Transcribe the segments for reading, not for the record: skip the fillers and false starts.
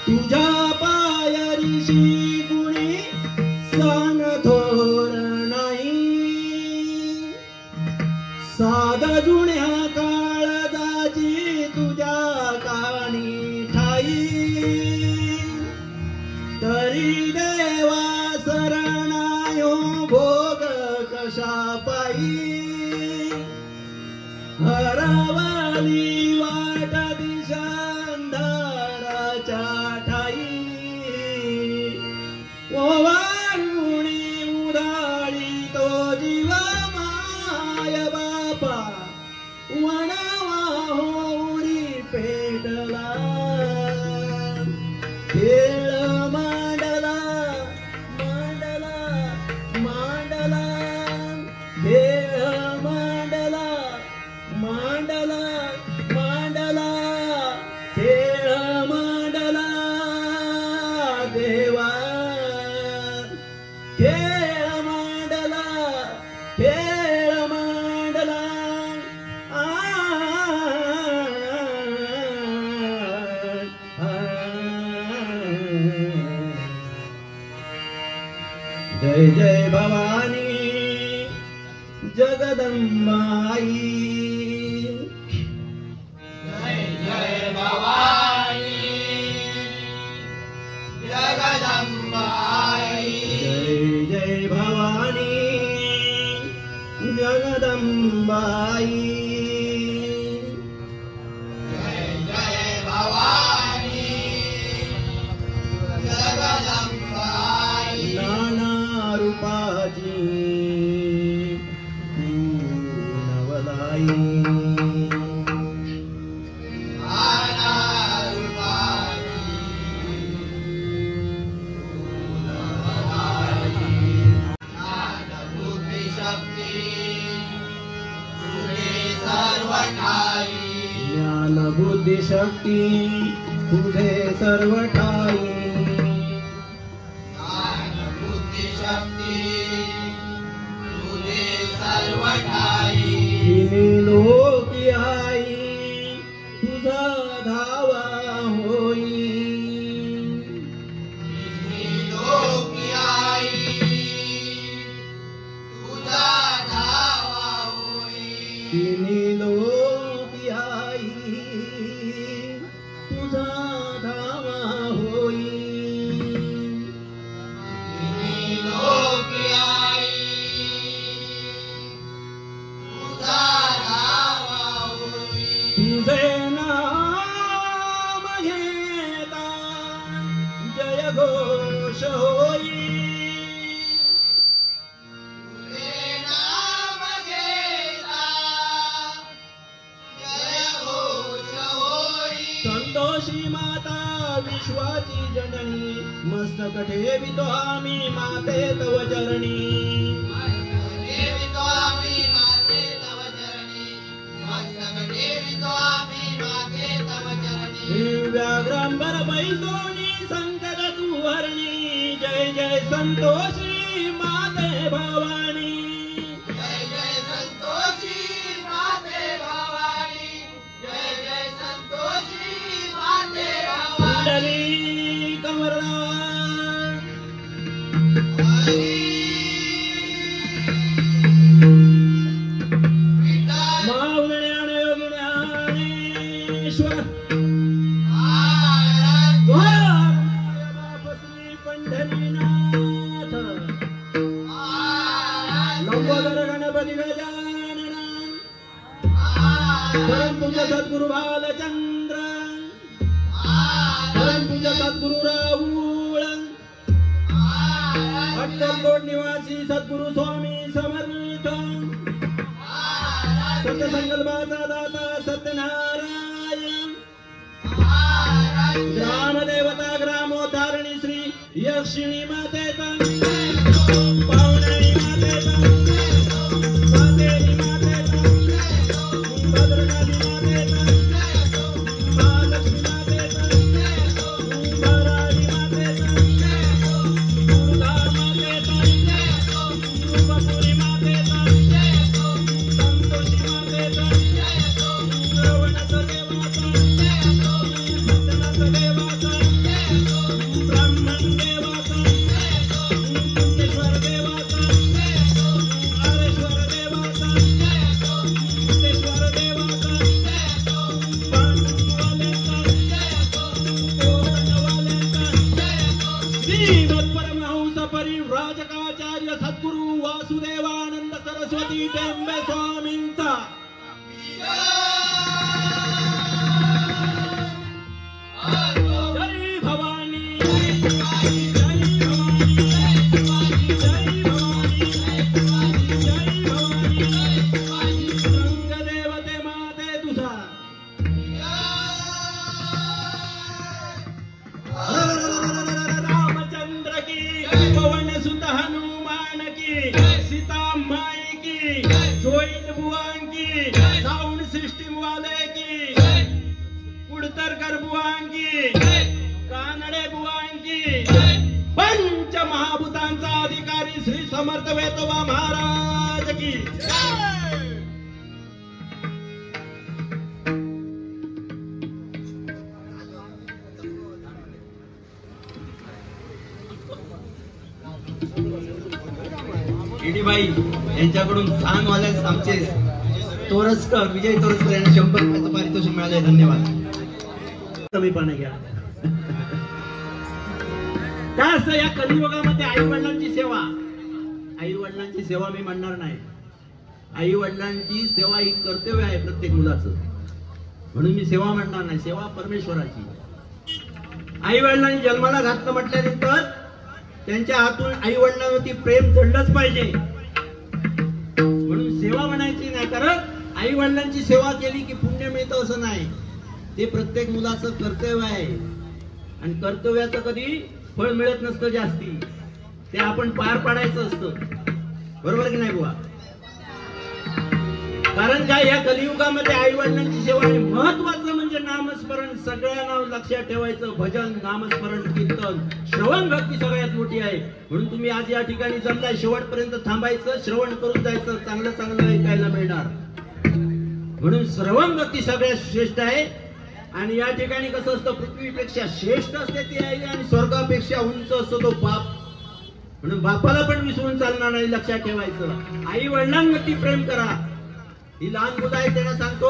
तुझ्या पायारीशी गुणी सान थोर नाही, साध जुन्या काळजाची तुझ्या काणी ठाई, तरी देवा शरणायो भोग कशा पायी, हरवली वाट दिशा अंधाराच्या ठाई, ओवाळूनी उधाळी तो जीवा माय बापा, वणवा होऊनी पेटला, खेळ मांडला मांडला मांडला, खेळ मांडला मांडला मांडला, खेळ मांडला देवा, खेळ मांडला, खेळ मांडला, जय जय भवानी जगदंबाई, जय जय भवानी जगदंबाई, जय जय भवानी जगदंबाई, जय जय भवानी जगदंबाई, नाना रूपाची तू नवलाई, ज्ञान बुद्धी शक्ती तुझे सर्व ठाई, ज्ञान बुद्धी शक्ती तुझे सर्व ठाई, तिन्ही लोकी आई तुझा धावा होई, तिन्ही लोकी आई तुझा धावा होई, तिन्ही लोकी आई तुझा धावा होई, तिन्ही लोकी आई तुझा धावा होई, तुझे नाम घेता जय घोष होई, तुझे नाम घेता जय घोष होई, संतोषी माता विश्वाची जननी, मस्तक ठेवितो आम्ही माते तव चरणी, देवितो आम्ही माते तव चरणी, मस्तक देवितो आम्ही माते तव चरणी, व्याघ्रांबर बैसोनी संकट तू हरणी, जय जय संतोषी माते भवानी, जय जय संतोषी माते भवानी, जय जय संतोषी माते भवानी, कुंडली कमरला हरी विठ्ठल माऊल्याने योगिण्याने परमेश्वर महाराज बाप श्री पंढरीनाथ महाराज लंबोदर गणपती गजानन परम पूज्य सद्गुरु बालचंद्र परम पूज्य सद्गुरु राहुल अक्कलकोट निवासी सद्गुरु स्वामी समर्थ सत्यसंकल्पाचा दाता सत्यनारायण ग्रामदेवता ग्रामोद्धारणी श्री यक्षिणी मातेचा पावनाई मातेचा सातेरी मातेचा भद्रकाली मातेचा महालक्ष्मी मातेचा भराडी मातेचा दुर्गा मातेचा रूपपुरी मातेचा संतोषी मातेचा श्रवणाचा देवाचा सत्यनाथ देवाचा ब्राह्मण देवाचा सिद्धेश्वर देवाचा आरेश्वर देवाचा सिद्धेश्वर देवाचा पांडुवाल्याचा कोरणवाल्याचा श्रीमद परमहंस परिव्राजकाचार्य सद्गुरु वासुदेवानंद सरस्वती टेंबे स्वामींचा जय भवानी जय भवानी जय भवानी जय भवानी रंगदेवते माते तुझा रामचंद्र की पवन सुत हनुमान की सीता माई की जोईन बुवां की साउंड सिस्टम वाले की कुडतरकर बुवां की कानडे बुवां की पंच महाभूतांचा अधिकारी श्री समर्थ वेतोबा महाराज की ईडीबाई यांच्याकडून वाल्यास आमचे तोरसकर विजय तोरसकर यांना 100 रुपयाचं पारितोषिक मिळाले. धन्यवाद. कमीपणा घ्या. काय असतं या कलियुगामध्ये आई वडिलांची सेवा मी म्हणणार नाही. आई वडिलांची सेवा ही कर्तव्य आहे प्रत्येक मुलाचं, म्हणून मी सेवा म्हणणार नाही. सेवा परमेश्वराची. आई वडिलांनी जन्माला घातलं म्हटल्यानंतर त्यांच्या हातून आई वडिलांवरती प्रेम जडलंच पाहिजे, म्हणून सेवा म्हणायची नाही. कारण आई वडिलांची सेवा केली की पुण्य मिळतं असं नाही. ते प्रत्येक मुलाचं कर्तव्य आहे आणि कर्तव्याचं कधी फळ मिळत नसतं जास्ती, ते आपण पार पाडायचं असतं. बरोबर की नाही बुवा? कारण काय या कलियुगामध्ये आई वडिलांची सेवा आहे. महत्वाचं म्हणजे नामस्मरण. सगळ्यांना लक्षात ठेवायचं. भजन, नामस्मरण, कीर्तन, श्रवण भक्ती सगळ्यात मोठी आहे. म्हणून तुम्ही आज या ठिकाणी जमलाय, शेवटपर्यंत थांबायचं, श्रवण करून जायचं, चांगलं चांगलं ऐकायला मिळणार. म्हणून श्रवण भक्ती सगळ्यात श्रेष्ठ आहे. आणि या ठिकाणी कसं असतं, पृथ्वीपेक्षा श्रेष्ठ असते ती आई आणि स्वर्गापेक्षा उंच असतो तो बाप. म्हणून बापाला पण विसरून चालणार नाही, लक्षात ठेवायचं. आई वडिलांवरती प्रेम करा. ही लहान मुलं आहेत त्यांना सांगतो,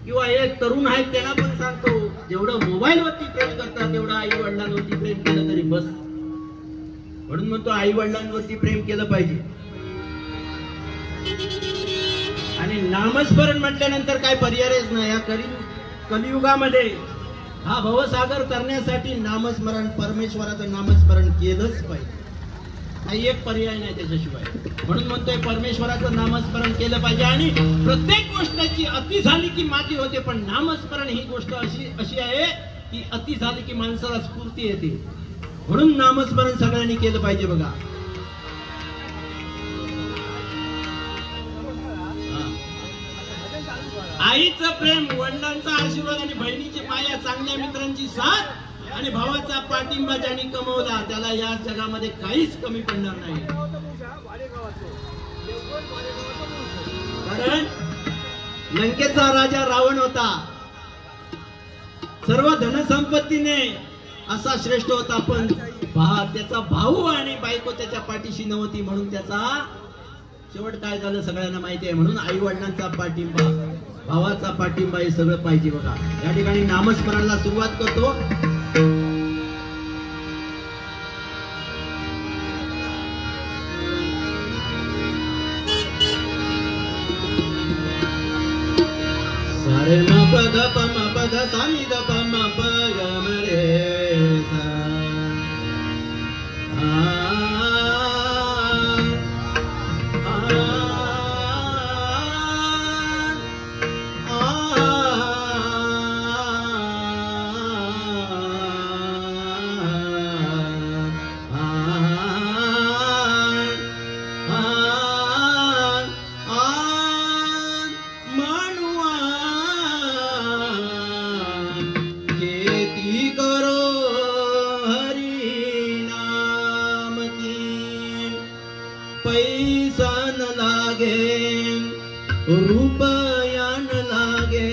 किंवा एक तरुण आहेत त्यांना पण सांगतो, जेवढं मोबाईल वरती प्रेम करतात तेवढं आई वडिलांवरती प्रेम केलं तरी बस. म्हणून म्हणतो आई वडिलांवरती प्रेम केलं पाहिजे. आणि नामस्मरण म्हटल्यानंतर काय पर्यायच नाही. या कलियुगामध्ये हा भवसागर करण्यासाठी नामस्मरण, परमेश्वराचं नामस्मरण केलंच पाहिजे. काही एक पर्याय नाही त्याच्याशिवाय. म्हणून म्हणतोय परमेश्वराचं नामस्मरण केलं पाहिजे. आणि प्रत्येक गोष्टीची अति झाली की माती होते, पण नामस्मरण ही गोष्ट अशी आहे की अति झाली की माणसाला स्फूर्ती येते. म्हणून नामस्मरण सगळ्यांनी केलं पाहिजे. बघा, आईचं प्रेम, वडिलांचा आशीर्वाद आणि बहिणीची माया, चांगल्या मित्रांची साथ आणि भावाचा पाठिंबा ज्यांनी कमवला त्याला या जगामध्ये काहीच कमी पडणार नाही. कारण लंकेचा राजा रावण होता, सर्व धनसंपत्तीने असा श्रेष्ठ होता, पण त्याचा भाऊ आणि बायको त्याच्या पाठीशी नव्हती. म्हणून त्याचा शेवट काय झालं सगळ्यांना माहिती आहे. म्हणून आई वडिलांचा पाठिंबा, भावाचा पाठिंबा हे सगळं पाहिजे बघा. या ठिकाणी नामस्मरणाला सुरुवात करतो. सारे म प ग प म प ग सा नि द प म प ग म रे सा. आ आ पैसा न लागे रुपया न लागे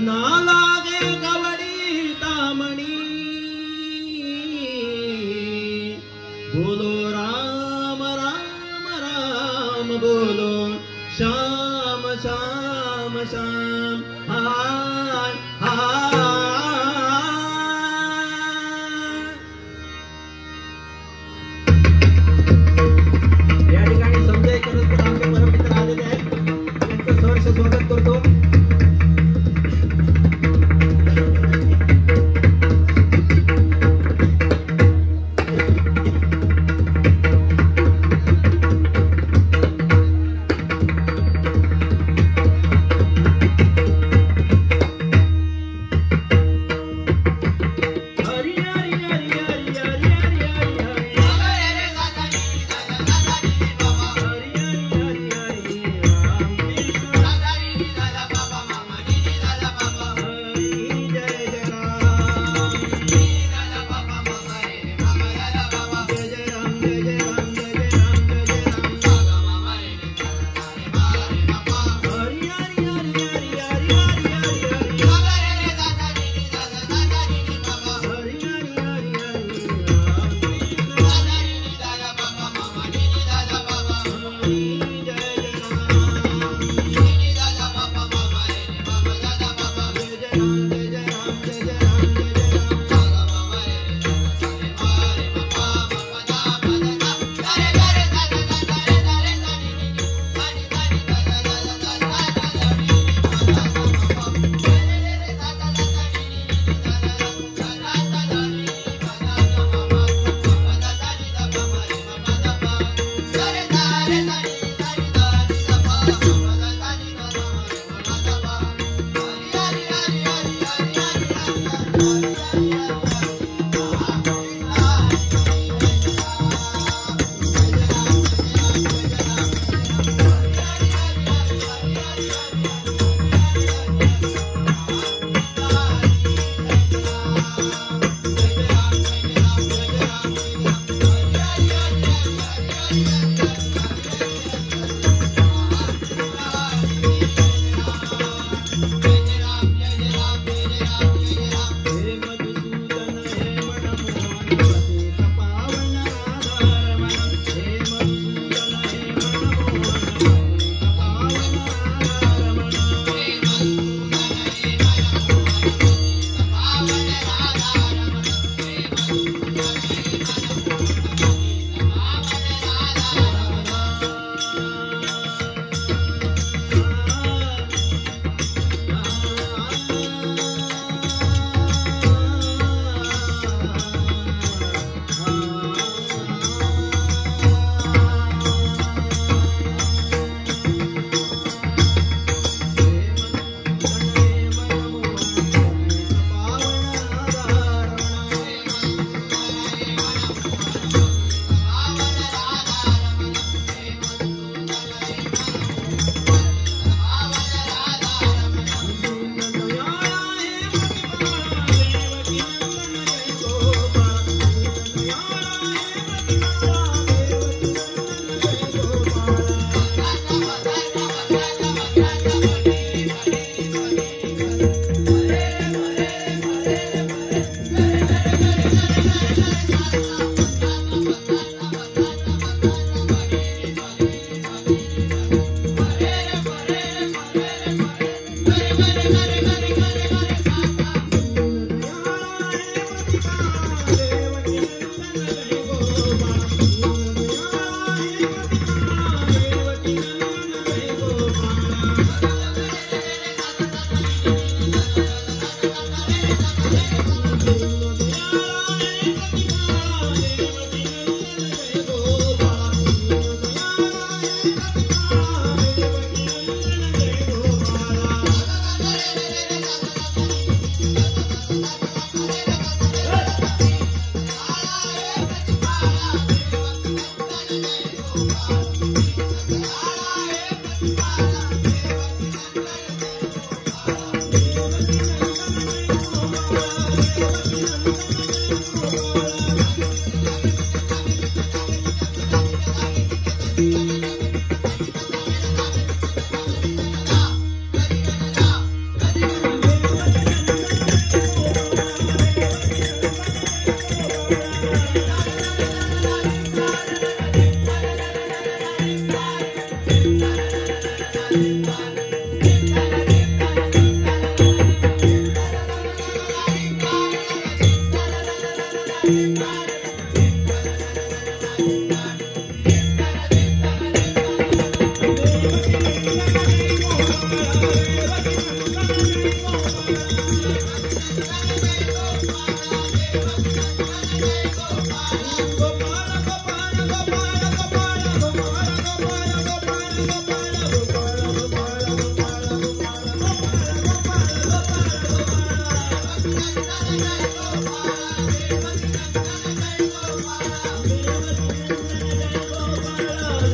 ना लागे गवडी तामणी बोलो राम राम राम बोलो श्याम श्याम श्याम. हाय हाय स्वागत करतो.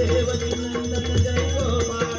देवकी नंदन जय गोपाळ